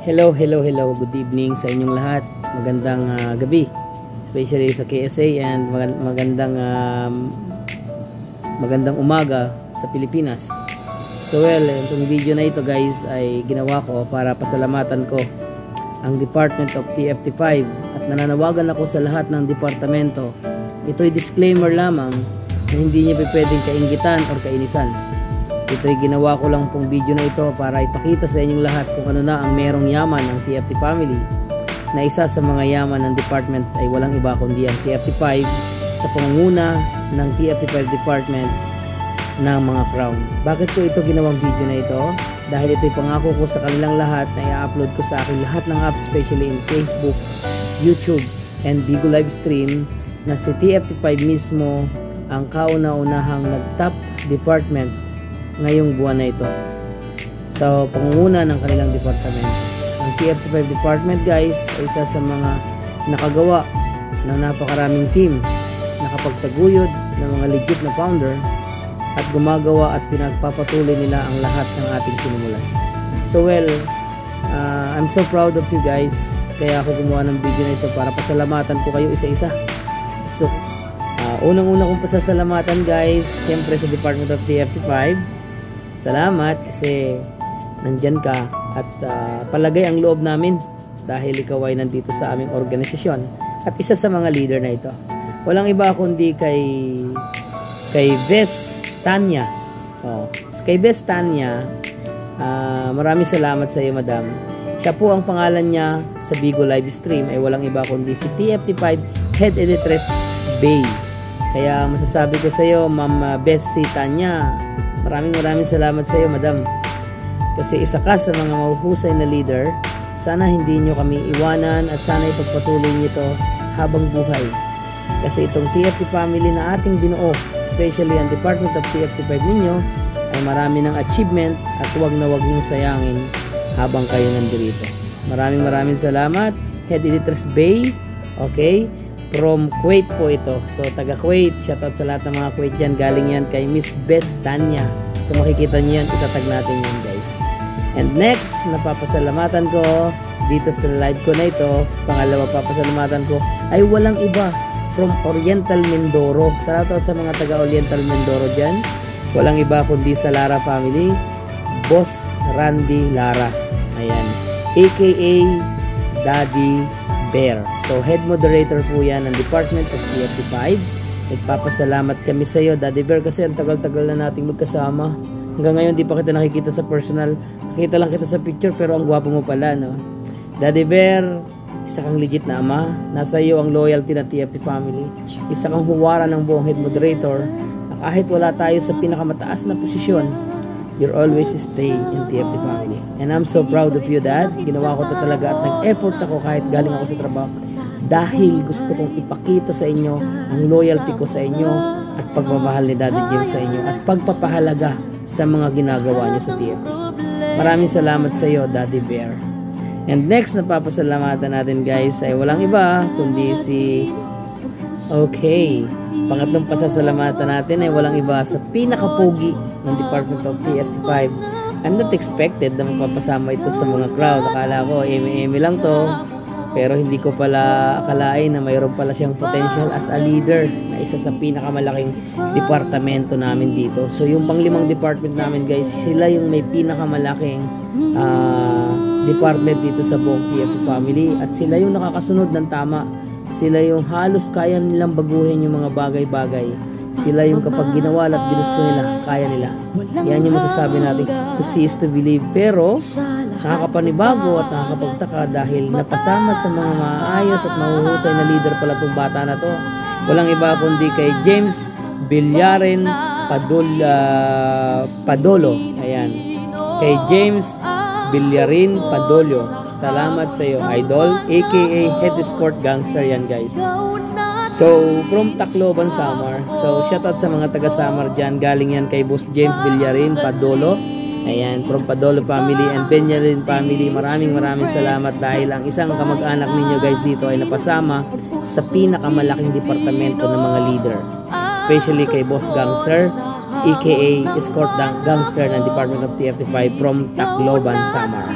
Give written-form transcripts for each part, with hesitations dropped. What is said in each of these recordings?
Hello, hello, hello. Good evening sa inyong lahat. Magandang gabi. Especially sa KSA and magandang umaga sa Pilipinas. So itong video na ito guys ay ginawa ko para pasalamatan ko ang Department of TFT5 at nananawagan ako sa lahat ng departamento. Ito'y disclaimer lamang na hindi niya pwedeng kainggitan or kainisan. Ito'y ginawa ko lang pong video na ito para ipakita sa inyong lahat kung ano na ang merong yaman ng TFT family, na isa sa mga yaman ng department ay walang iba kundi ang TFT5 sa pangunguna ng TFT5 department ng mga Crown. Bakit ko ito ginawang video na ito? Dahil ito'y pangako ko sa kanilang lahat na i-upload ko sa aking lahat ng apps, especially in Facebook, YouTube, and Bigo Livestream, na si TFT5 mismo ang kauna-unahang nag-top department ngayong buwan na ito sa pangunguna ng kanilang departamento. Ang TFT5 department guys ay isa sa mga nakagawa ng napakaraming team, nakapagtaguyod ng mga legit na founder at gumagawa at pinagpapatuloy nila ang lahat ng ating sinimulan. So I'm so proud of you guys, kaya ako gumawa ng video na ito para pasalamatan ko kayo isa-isa. So unang-una kong pasasalamatan guys, siyempre sa Department of TFT5. Salamat kasi nandyan ka at palagay ang loob namin dahil ikaw ay nandito sa aming organisasyon at isa sa mga leader na ito. Walang iba kundi kay Bes Tanya. Kay Bes Tanya, maraming salamat sa iyo madam. Siya po ang pangalan niya sa Bigo Livestream ay walang iba kundi si TFT5 Head Editress Bay. Kaya masasabi ko sa iyo Ma'am Bes Tanya, maraming salamat sa iyo madam, kasi isa ka sa mga mahuhusay na leader. Sana hindi nyo kami iwanan at sana ipagpatuloy nyo ito habang buhay, kasi itong TFT family na ating binuo, especially ang Department of TFT5 ninyo, ay marami ng achievement at huwag na huwag nyo sayangin habang kayo nandito. Maraming salamat Head Editors Bay. Okay, from Kuwait po ito. So taga Kuwait, shoutout sa lahat ng mga Kuwait dyan. Galing yan kay Miss Bes Tanya. So makikita nyo yan, itatag natin yan guys. And next, napapasalamatan ko dito sa live ko na ito, pangalawa papasalamatan ko ay walang iba, from Oriental Mindoro. Shoutout sa mga taga Oriental Mindoro dyan. Walang iba kundi sa Lara family, Boss Randy Lara. Ayan, aka Daddy Bear. So head moderator po yan ng Department of TFT5. Nagpapasalamat kami sa iyo Daddy Bear, kasi ang tagal-tagal na nating magkasama. Hanggang ngayon di pa kita nakikita sa personal. Nakita lang kita sa picture pero ang gwapo mo pala, no? Daddy Bear, isa kang legit na ama. Nasa iyo ang loyalty ng TFT family. Isa kang huwara ng buong head moderator na kahit wala tayo sa pinakamataas na posisyon, you're always stay in TFT family. And I'm so proud of you, Dad. Ginawa ko to talaga at nag-effort ako kahit galing ako sa trabaho, dahil gusto kong ipakita sa inyo ang loyalty ko sa inyo at pagmamahal ni Daddy James sa inyo at pagpapahalaga sa mga ginagawa nyo sa TFT. Maraming salamat sa iyo, Daddy Bear. And next na papasalamatan natin guys ay walang iba kundi pangatlong pasasalamatan natin ay walang iba sa pinakapogi ng Department of TFT5. I'm not expected na mapapasama ito sa mga crowd. Akala ko eme lang to, pero hindi ko pala akalain na mayroon pala siyang potential as a leader na isa sa pinakamalaking departamento namin dito. So yung pang-5 department namin guys, sila yung may pinakamalaking department dito sa buong TFT family, at sila yung nakakasunod ng tama. Sila yung halos kaya nilang baguhin yung mga bagay-bagay. Sila yung kapag ginawa at ginusto nila, kaya nila. Yan yung masasabi natin, to see is to believe. Pero nakakapanibago at nakakapagtaka dahil napasama sa mga maayos at mahuhusay na leader pala itong bata na to. Walang iba kundi kay James Villarin Padolo. Ayan, kay James Villarin Padolo. Salamat sa iyo, idol, aka Head Escort Gangster yan guys. So from Tacloban, Samar. So shoutout sa mga taga Samar dyan. Galing yan kay Boss James Villarin Padolo. Ayan, from Padolo family and Villarin family. Maraming salamat dahil ang isang kamag-anak ninyo guys dito ay napasama sa pinakamalaking departamento ng mga leader, especially kay Boss Gangster, aka Escort Gangster ng Department of TFT5 from Tacloban, Samar.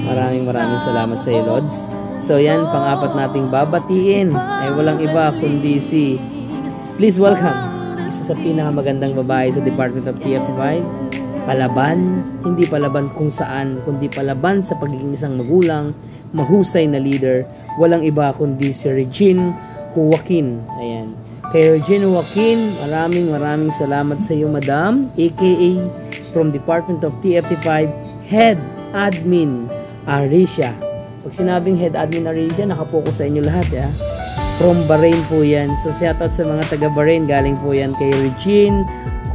Maraming salamat sa iyo, Lods. So yan, pang-apat nating babatiin ay walang iba kundi si, please welcome, isa sa pinakamagandang babae sa Department of TFT5. Palaban, hindi palaban kung saan, kundi palaban sa pagiging isang magulang, mahusay na leader. Walang iba kundi si Regine Joaquin. Ayan. Kay Regine Joaquin, maraming salamat sa iyo, Madam, aka from Department of TFT5, Head Admin Arisha. Pag sinabing Head Admin Arisha, nakapokus sa inyo lahat, ya. From Bahrain po yan. So, shoutout sa mga taga Bahrain. Galing po yan kay Regine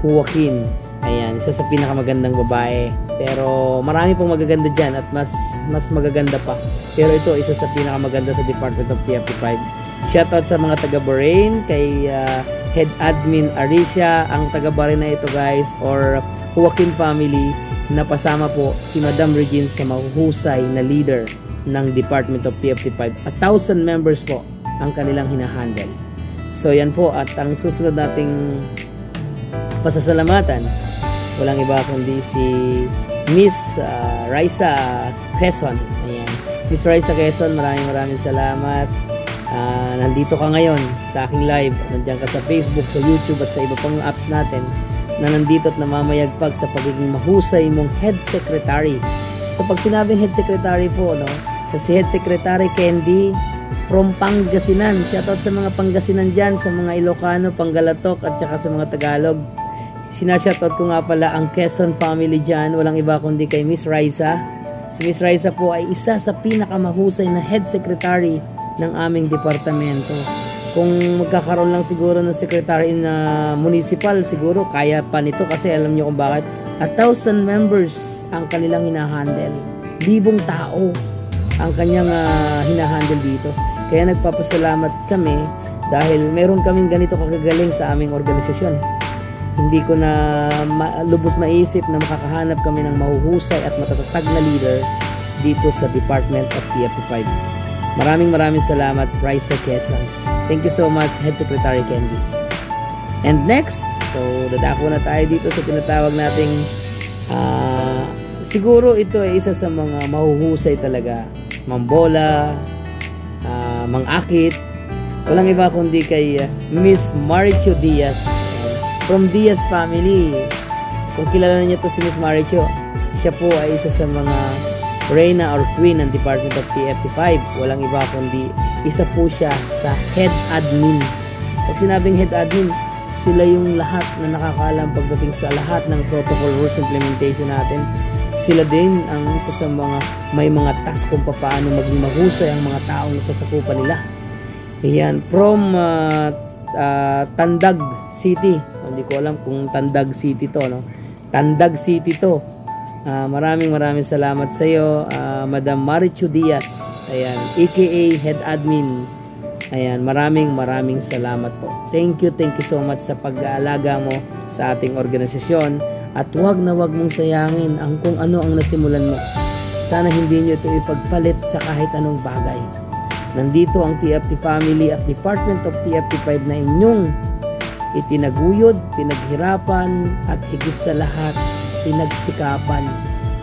Joaquin. Ayan, isa sa pinakamagandang babae. Pero marami pong magaganda dyan at mas magaganda pa. Pero ito, isa sa pinakamaganda sa Department of TFT5. Shoutout sa mga taga Bahrain, kay Head Admin Arisha. Ang taga Bahrain na ito, guys, or Joaquin family, napasama po si Madam Regine sa mahuhusay na leader ng Department of TFT5. 1,000 members po ang kanilang hinahandle. So yan po, at ang susunod nating pasasalamatan, walang iba kundi si Miss Raisa Quezon. Ayan. Miss Raisa Quezon, maraming salamat. Nandito ka ngayon sa aking live. Nandiyan ka sa Facebook, sa YouTube at sa iba pang apps natin na nandito at namamayagpag sa pagiging mahusay mong Head Secretary. So pag sinabing Head Secretary po, no, kasi Head Secretary Candy from Pangasinan. Shoutout sa mga Pangasinan dyan, sa mga Ilocano, Panggalatok at saka sa mga Tagalog. Sinashoutout ko nga pala ang Quezon family dyan. Walang iba kundi kay Miss Raisa. Si Miss Raisa po ay isa sa pinakamahusay na Head Secretary ng aming departamento. Kung magkakaroon lang siguro ng secretary na municipal, siguro kaya pa nito kasi alam nyo kung bakit. 1,000 members ang kanilang hinahandle. 1,000 tao ang kanyang hinahandle dito. Kaya nagpapasalamat kami dahil meron kaming ganito kagagaling sa aming organisasyon. Hindi ko na lubos maisip na makakahanap kami ng mahuhusay at matatatag na leader dito sa Department of TFT5. Maraming salamat, Raisa Quezon. Thank you so much, Head Secretary Candy. And next, so dadako na tayo dito sa tinatawag nating siguro ito ay isa sa mga mahuhusay talaga. Mambola, mangakit. Walang iba kundi kay Miss Maricho Diaz. From Diaz family. Kung kilala niyo to si Miss Maricho, siya po ay isa sa mga Reyna or Queen ng Department of TFT5. Walang iba kundi isa po siya sa Head Admin. Pag sinabing Head Admin, sila yung lahat na nakakaalam pagdating sa lahat ng protocol rules implementation natin. Sila din ang isa sa mga may mga task kung paano maging mahusay ang mga taong nasasakupan nila. Ayan, from Tandag City. Hindi ko alam kung Tandag City to, no? Tandag City to. Maraming salamat sa iyo, Madam Marichu Diaz. Ayan, aka Head Admin. Ayan, maraming salamat po. Thank you so much sa pag-aalaga mo sa ating organisasyon. At wag mong sayangin ang kung ano ang nasimulan mo. Sana hindi nyo ito ipagpalit sa kahit anong bagay. Nandito ang TFT family at Department of TFT5 na inyong itinaguyod, pinaghirapan at higit sa lahat pinagsikapan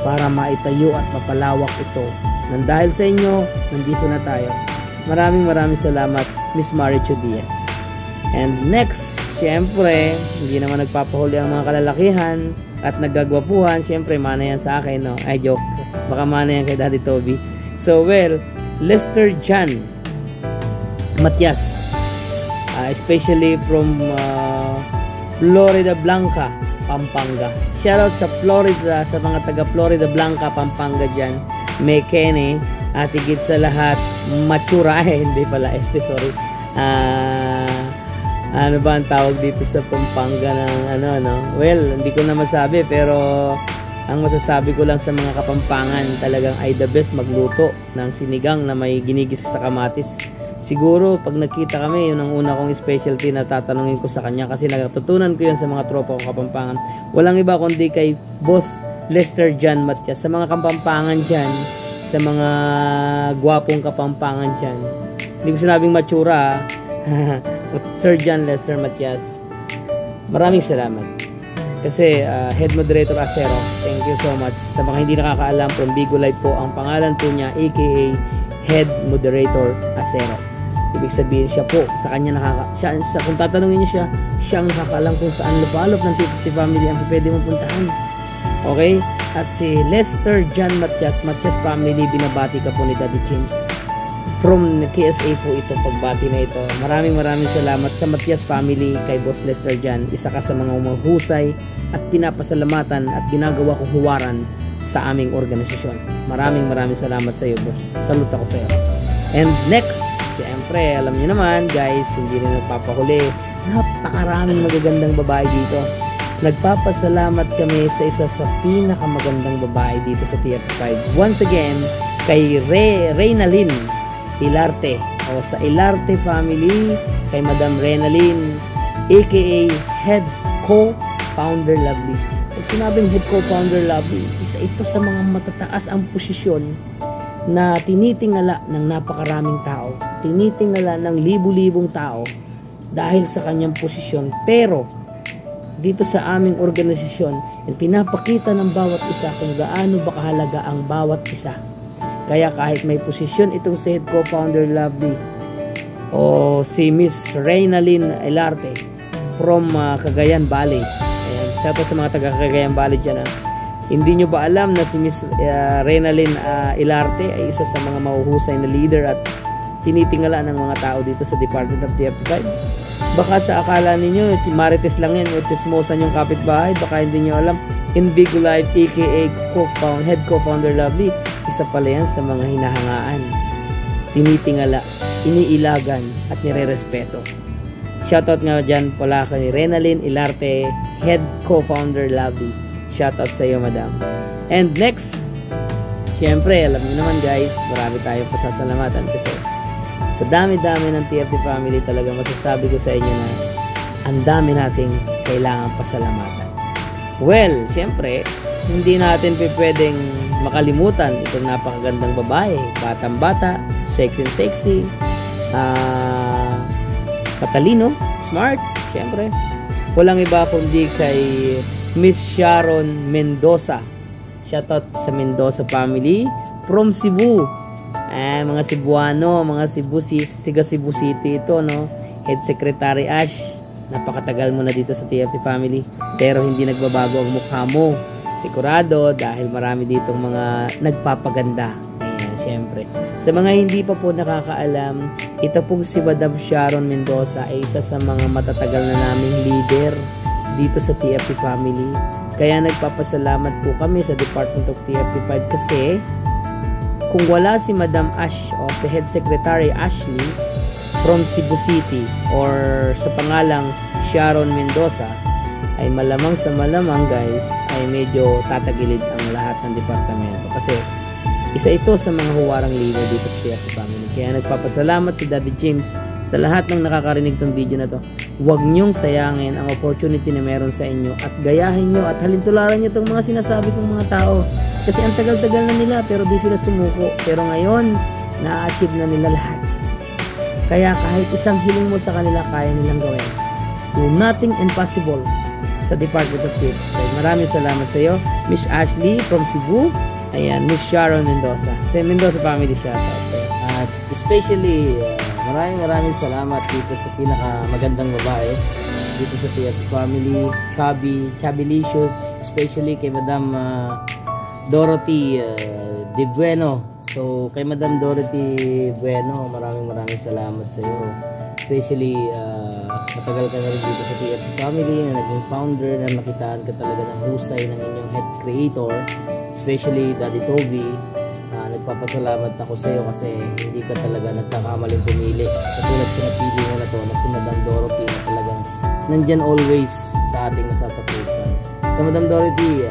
para maitayo at mapalawak ito. Nang dahil sa inyo, nandito na tayo. Maraming salamat, Miss Marichu Diaz. And next, syempre, hindi naman nagpapahuli ang mga kalalakihan at naggagwapuhan. Syempre, mana yan sa akin, no? Ay, joke. Baka mana yan kay Daddy Toby. So, well, Lester Jan Matias, especially from Florida Blanca, Pampanga. Shoutout sa Florida, sa mga taga Florida Blanca, Pampanga dyan. Mekene, at higit sa lahat, Matura, hindi pala, sorry. Ano ba ang tawag dito sa Pampanga ng Well, hindi ko na masabi, pero ang masasabi ko lang sa mga Kapampangan, talagang ay the best magluto ng sinigang na may ginigisa sa kamatis. Siguro, pag nakita kami, yun ang una kong specialty na tatanungin ko sa kanya kasi natutunan ko yun sa mga tropa ko Kapampangan. Walang iba kundi kay Boss Lester Jan Matias. Sa mga Kapampangan dyan, sa mga gwapong Kapampangan dyan, hindi ko sinabing matsura, Sir Jan Lester Matias, maraming salamat. Kasi head moderator Acero, thank you so much. Sa mga hindi nakakaalam, from Bigo Live po ang pangalan po niya, aka head moderator Acero. Ibig sabihin siya po, sa kanya kung tatanungin niyo siya, siyang nakakaalam kung saan lupalop ng T50 family ang pwede mong puntahan. Okay? At si Lester John Matias family, binabati ka po ni Daddy James. From KSA po ito, pagbati na ito. Maraming salamat sa Matias family kay Boss Lester John. Isa ka sa mga umahusay at pinapasalamatan at ginagawa ko huwaran sa aming organisasyon. Maraming salamat sa iyo, boss. Salute ako sa iyo. And next, siyempre, alam niyo naman guys, hindi rin nagpapahuli. Napakaraming magagandang babae dito. Nagpapasalamat kami sa isa sa pinakamagandang babae dito sa TF5. Once again, kay Reynalyn Ilarte, o sa Ilarte family, kay Madam Reynalyn, aka Head Co-Founder Lovely. Pag sinabing Head Co-Founder Lovely, isa ito sa mga matataas ang posisyon na tinitingala ng napakaraming tao, tinitingala ng libu-libong tao dahil sa kanyang posisyon. Pero dito sa aming organisasyon, pinapakita ng bawat isa kung gaano ba kahalaga ang bawat isa. Kaya kahit may posisyon itong si Head Co-Founder Lovely o si Miss Reynalyn Ilarte from Cagayan Valley. Ayan, shout out sa mga taga Cagayan Valley dyan. Hindi nyo ba alam na si Miss Reynalyn Ilarte ay isa sa mga mahuhusay na leader at tinitingala ng mga tao dito sa Department of TF5? Baka sa akala ninyo, Marites lang yan, o tismosan yung kapitbahay, baka hindi nyo alam, in Bigo Live, aka Head Co-Founder Lovely, isa pala yan sa mga hinahangaan, tinitingala, iniilagan, at nire-respeto. Shoutout nga dyan pala kay Reynalyn Ilarte, Head Co-Founder Lovely. Shoutout sa iyo, madam. And next, syempre, alam niyo naman guys, marami tayong pasasalamatan kasi sa dami-dami ng TFT family, talaga masasabi ko sa inyo na ang dami nating kailangan pasalamatan. Well, syempre, hindi natin pwedeng makalimutan itong napakagandang babae, batang-bata, sexy, katalino, smart, syempre. Walang iba kundi kay Miss Sharon Mendoza. Shoutout sa Mendoza family from Cebu. Mga Cebuano, mga tiga Cebu City ito, no? Head Secretary Ash, napakatagal mo na dito sa TFT family, pero hindi nagbabago ang mukha mo. Sigurado dahil marami ditong mga nagpapaganda. Ayan, syempre. Sa mga hindi pa po nakakaalam, ito pong si Madam Sharon Mendoza ay isa sa mga matatagal na naming leader dito sa TFT family. Kaya nagpapasalamat po kami sa Department of TFT5 kasi kung wala si Madam Ash o si Head Secretary Ashley from Cebu City or sa pangalang Sharon Mendoza, ay malamang sa malamang guys ay medyo tatagilid ang lahat ng departamento kasi isa ito sa mga huwarang leader dito sa TFT family. Kaya nagpapasalamat si Daddy James sa lahat ng nakakarinig ng video na to. Huwag nyong sayangin ang opportunity na meron sa inyo at gayahin nyo at halintularan nyo itong mga sinasabi kong mga tao. Kasi ang tagal-tagal na nila pero di sila sumuko. Pero ngayon, na-achieve na nila lahat. Kaya kahit isang hiling mo sa kanila, kaya nilang gawin. Do nothing impossible sa Department of TF. Maraming salamat sa iyo, Miss Ashley from Cebu. Ayan, Miss Sharon Mendoza. Sa Mendoza family shoutout. At especially, maraming salamat dito sa pinakamagandang babae dito sa TFT family, Chubby-licious, especially kay Madam Dorothy De Bueno. So kay Madam Dorothy Bueno, maraming salamat sa iyo. Especially matagal ka na rin dito sa TFT family na naging founder, na nakitaan ka talaga ng husay ng inyong head creator, especially Daddy Toby. Nagpapasalamat ako sa iyo kasi hindi ka talaga nagkakamaling pumili. Katulad sa napili mo na to na si Madam Dorothy na talagang nandyan always sa ating nasasaputan. Sa Madam Dorothy,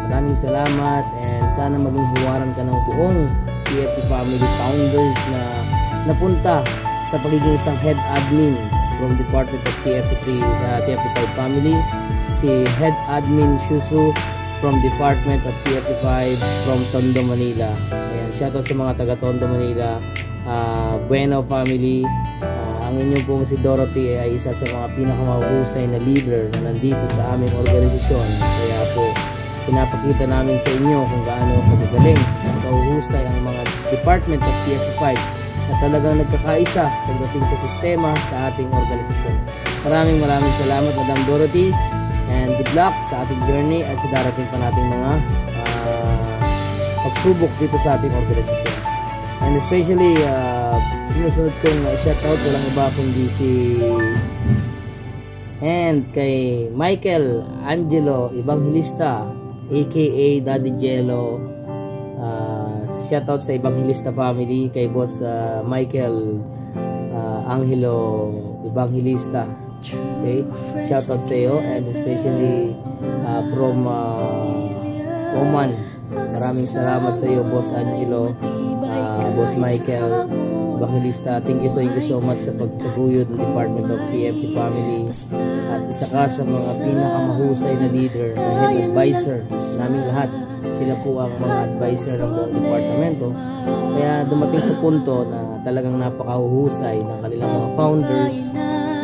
maraming salamat and sana maging huwaran ka ng buong TFT family founders na napunta sa pagiging isang head admin from Department of TFT5 family. Si Head Admin Shusu from Department of TFT5 from Tondo, Manila. Ayan, shoutout sa mga taga Tondo, Manila. Bueno family, ang inyong pong si Dorothy ay isa sa mga pinakamahusay na leader na nandito sa aming organisasyon. Kaya po, pinapakita namin sa inyo kung gaano kagagaling at kahuhusay ang mga department of TFT5 na talagang nagkakaisa pagdating sa sistema sa ating organisasyon. Maraming salamat, Madam Dorothy, and good luck sa ating journey at sa darating pa nating mga pagsubok dito sa ating organisasyon. And especially, sinusunod kong shoutout, walang iba kundi si and kay Michael Angelo Evangelista aka Daddy Jello. Shoutout sa Evangelista family, kay Boss Michael Angelo Evangelista. Okay, shoutout sa iyo, and especially from Oman. Maraming salamat sa iyo, Boss Angelo, Boss Michael Evangelista. Thank you so much sa pagtaguyod ng Department of TFT Family, at isa ka sa mga pinakamahusay na leader, na head advisor naming lahat. Sila po ang mga advisor ng buong departamento. Kaya dumating sa punto na talagang napakahuhusay ng kanilang mga founders,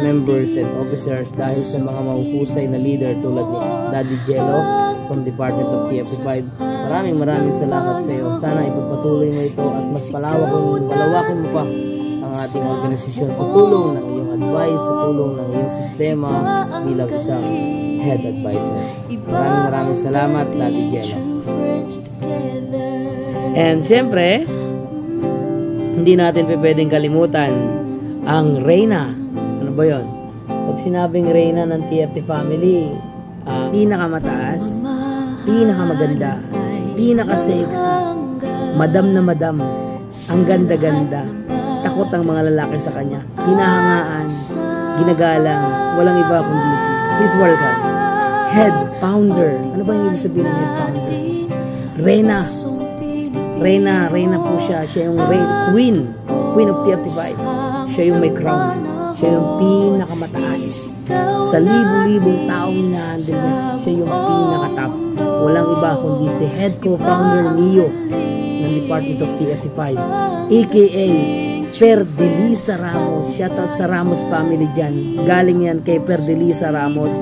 members, and officers dahil sa mga mahuhusay na leader tulad ni Daddy Jello from Department of TFT5. Maraming salamat sa iyo. Sana ipagpatuloy mo ito at mas palawakin mo pa ang ating organisasyon sa tulong ng iyong advice, sa tulong ng iyong sistema bilang isang head advisor. Maraming salamat, Daddy Jello. And syempre, hindi natin pwedeng kalimutan ang Reyna. Ano ba yun? Pag sinabing Reyna ng TFT Family, pinakamataas, pinakamaganda, pinaka-sexy, madam na madam, ang ganda-ganda, takot ang mga lalaki sa kanya, hinahangaan, ginagalang, walang iba kundi si, please welcome, head founder. Ano ba yung ibig sabihin ng head founder? Reyna po siya. Siya yung queen of TFT5. Siya yung may crown. Siya yung pinakamataas. Sa libu-libong taong hinahandle niya, siya yung pinaka-top. Walang iba kundi si head co-founder Mio ng Department of TFT5, aka Perdelisa Ramos. Shoutout sa Ramos family dyan. Galing yan kay Perdelisa Ramos.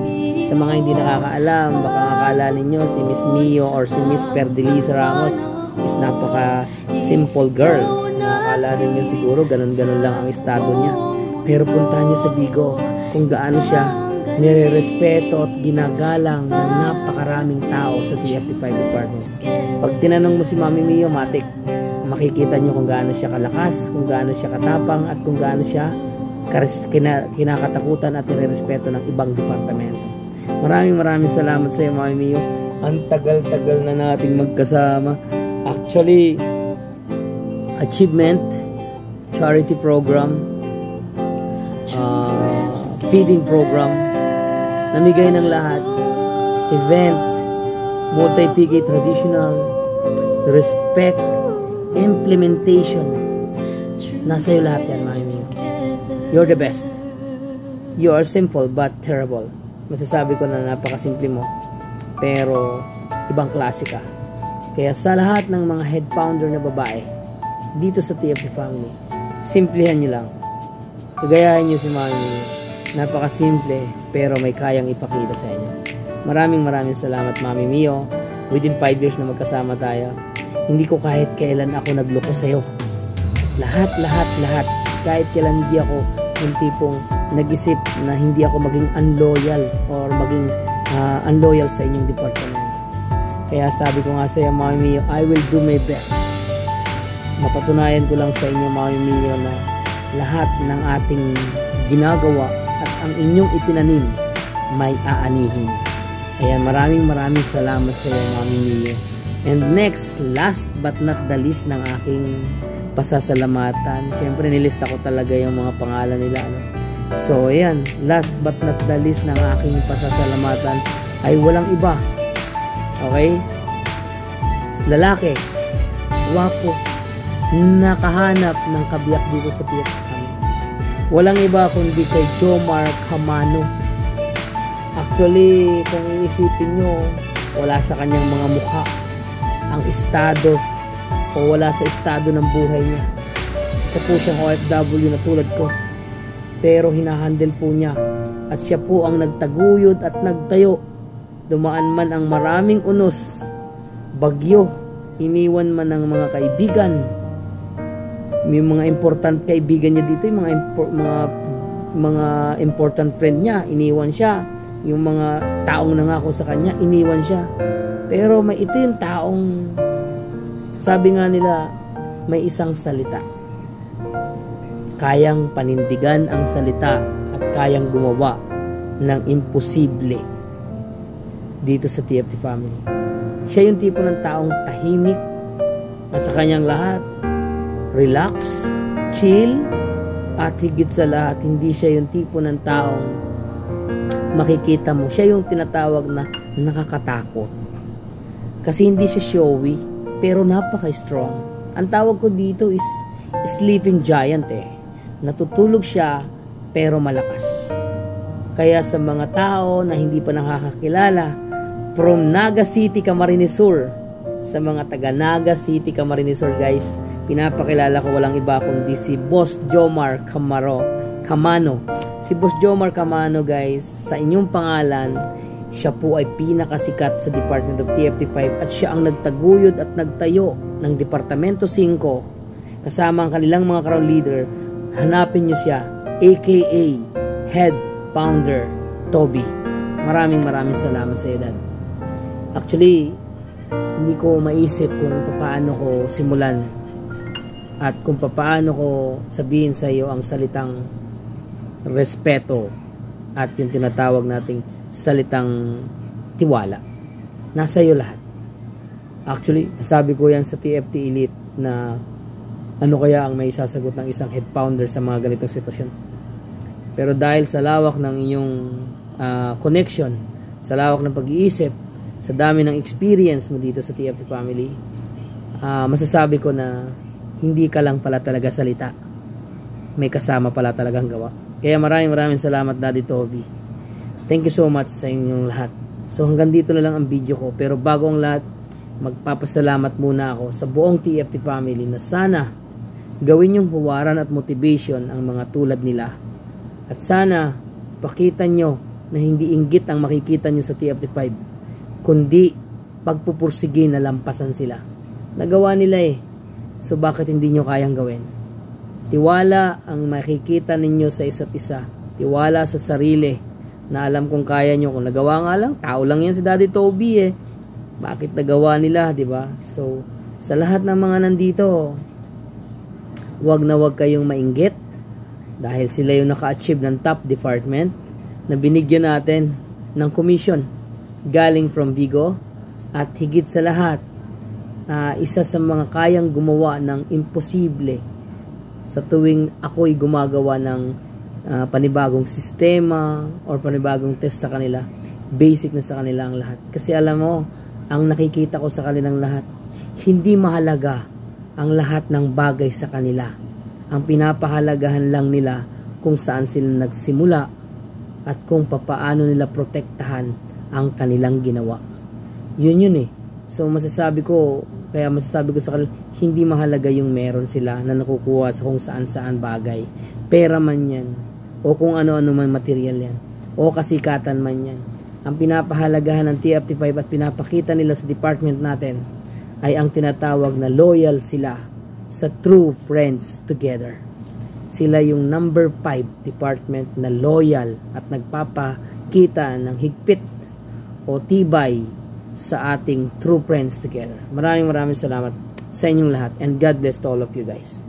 Sa mga hindi nakakaalam, baka akala ninyo si Miss Mio or si Miss Perdelisa Ramos is napaka simple girl. Nakakala ninyo siguro ganun-ganun lang ang estado niya. Pero puntahan niyo sa Bigo kung gaano siya nire-respeto at ginagalang ng napakaraming tao sa TFT5 department. Pag tinanong mo si Mami Mio, matik, makikita niyo kung gaano siya kalakas, kung gaano siya katapang, at kung gaano siya kinakatakutan at nire-respeto ng ibang departamento. Maraming salamat sa iyo, Mami Mio. Ang tagal-tagal na nating magkasama. Actually, achievement, charity program, feeding program, namigay ng lahat, event, multi-PK traditional, respect, implementation, nasa iyo lahat yan, Mami Mio. You're the best. You are simple but terrible. Masasabi ko na napakasimple mo, pero ibang klase ka. Kaya sa lahat ng mga head founder na babae dito sa TFT Family, simplihan nyo lang. Kagayahin nyo si Mami. Napakasimple pero may kayang ipakita sa inyo. Maraming salamat, Mami Mio. Within 5 years na magkasama tayo, hindi ko kahit kailan ako nagloko sa'yo. Lahat. Kahit kailan hindi ako yung tipong nag-isip na hindi ako maging unloyal or maging unloyal sa inyong department. Kaya sabi ko nga sa iyo, Mami Mio, I will do my best. Mapatunayan ko lang sa inyo, Mami Mio, na lahat ng ating ginagawa at ang inyong itinanim may aanihin. Kaya maraming salamat sa iyo, Mami Mio. And next, last but not the least ng aking pasasalamatan. Siyempre nilista ko talaga yung mga pangalan nila, no? So ayan, last but not the least ng aking pasasalamatan ay walang iba. Okay? Lalaki, wapo, nakahanap ng kabiyak dito sa TFT. Walang iba kundi kay Jomar Camano. Actually, kung iisipin nyo, wala sa kanyang mga mukha ang estado o wala sa estado ng buhay niya. Isa po siyang OFW na tulad ko. pero hinahandle po niya at siya po ang nagtaguyod at nagtayo. Dumaan man ang maraming unos, bagyo, iniwan man ng mga kaibigan. May mga important kaibigan niya dito, yung mga important friend niya, iniwan siya. Yung mga taong nangako sa kanya, iniwan siya. Pero may ito yung taong, sabi nga nila, may isang salita. Kayang panindigan ang salita at kayang gumawa ng imposible dito sa TFT family. Siya yung tipo ng taong tahimik at sa kanyang lahat, relax, chill, at higit sa lahat, hindi siya yung tipo ng taong makikita mo. Siya yung tinatawag na nakakatakot. Kasi hindi siya showy, pero napaka-strong. Ang tawag ko dito is sleeping giant Natutulog siya, pero malakas. Kaya sa mga tao na hindi pa nakakakilala, from Naga City, Camarines Sur, sa mga taga Naga City, Camarines Sur guys, pinapakilala ko walang iba kundi si Boss Jomar Camano. Si Boss Jomar Camano guys, sa inyong pangalan, siya po ay pinakasikat sa Department of TFT5 at siya ang nagtaguyod at nagtayo ng Departamento 5 kasama ang kanilang mga crown leader. Hanapin nyo siya, aka Head Founder Toby. Maraming salamat sa iyo, Dad. Actually, hindi ko maisip kung paano ko simulan at kung paano ko sabihin sa iyo ang salitang respeto at yung tinatawag nating salitang tiwala. Nasa iyo lahat. Actually, nasabi ko yan sa TFT Elite na ano kaya ang may sasagot ng isang head founder sa mga ganitong sitwasyon. Pero dahil sa lawak ng inyong connection, sa lawak ng pag-iisip, sa dami ng experience mo dito sa TFT family, masasabi ko na hindi ka lang pala talaga salita. May kasama pala talagang gawa. Kaya maraming salamat, Daddy Toby. Thank you so much sa inyong lahat. So hanggang dito na lang ang video ko. Pero bago ang lahat, magpapasalamat muna ako sa buong TFT family na sana gawin yung huwaran at motivation ang mga tulad nila. At sana pakita nyo na hindi inggit ang makikita nyo sa TFT5, kundi pagpupursige na lampasan sila. Nagawa nila so bakit hindi nyo kayang gawin? Tiwala ang makikita ninyo sa isa't isa. Tiwala sa sarili na alam kung kaya nyo. Kung nagawa nga lang, tao lang yan si Daddy Toby Bakit nagawa nila, di ba? So, sa lahat ng mga nandito, wag na wag kayong mainggit dahil sila yung naka-achieve ng top department na binigyan natin ng commission galing from Vigo. At higit sa lahat, isa sa mga kayang gumawa ng imposible sa tuwing ako'y gumagawa ng panibagong sistema or panibagong test sa kanila. Basic na sa kanila ang lahat. Kasi alam mo, ang nakikita ko sa kanilang lahat, hindi mahalaga ang lahat ng bagay sa kanila. Ang pinapahalagahan lang nila kung saan sila nagsimula at kung papaano nila protektahan ang kanilang ginawa. Yun So masasabi ko sa kanila, hindi mahalaga yung meron sila na nakukuha sa kung saan bagay. Pera man yan, o kung ano-ano man material yan, o kasikatan man yan. Ang pinapahalagahan ng TFT5 at pinapakita nila sa department natin ay ang tinatawag na loyal sila sa true friends together. Sila yung number 5 department na loyal at nagpapakita ng higpit o tibay sa ating true friends together. Maraming salamat sa inyong lahat and God bless to all of you guys.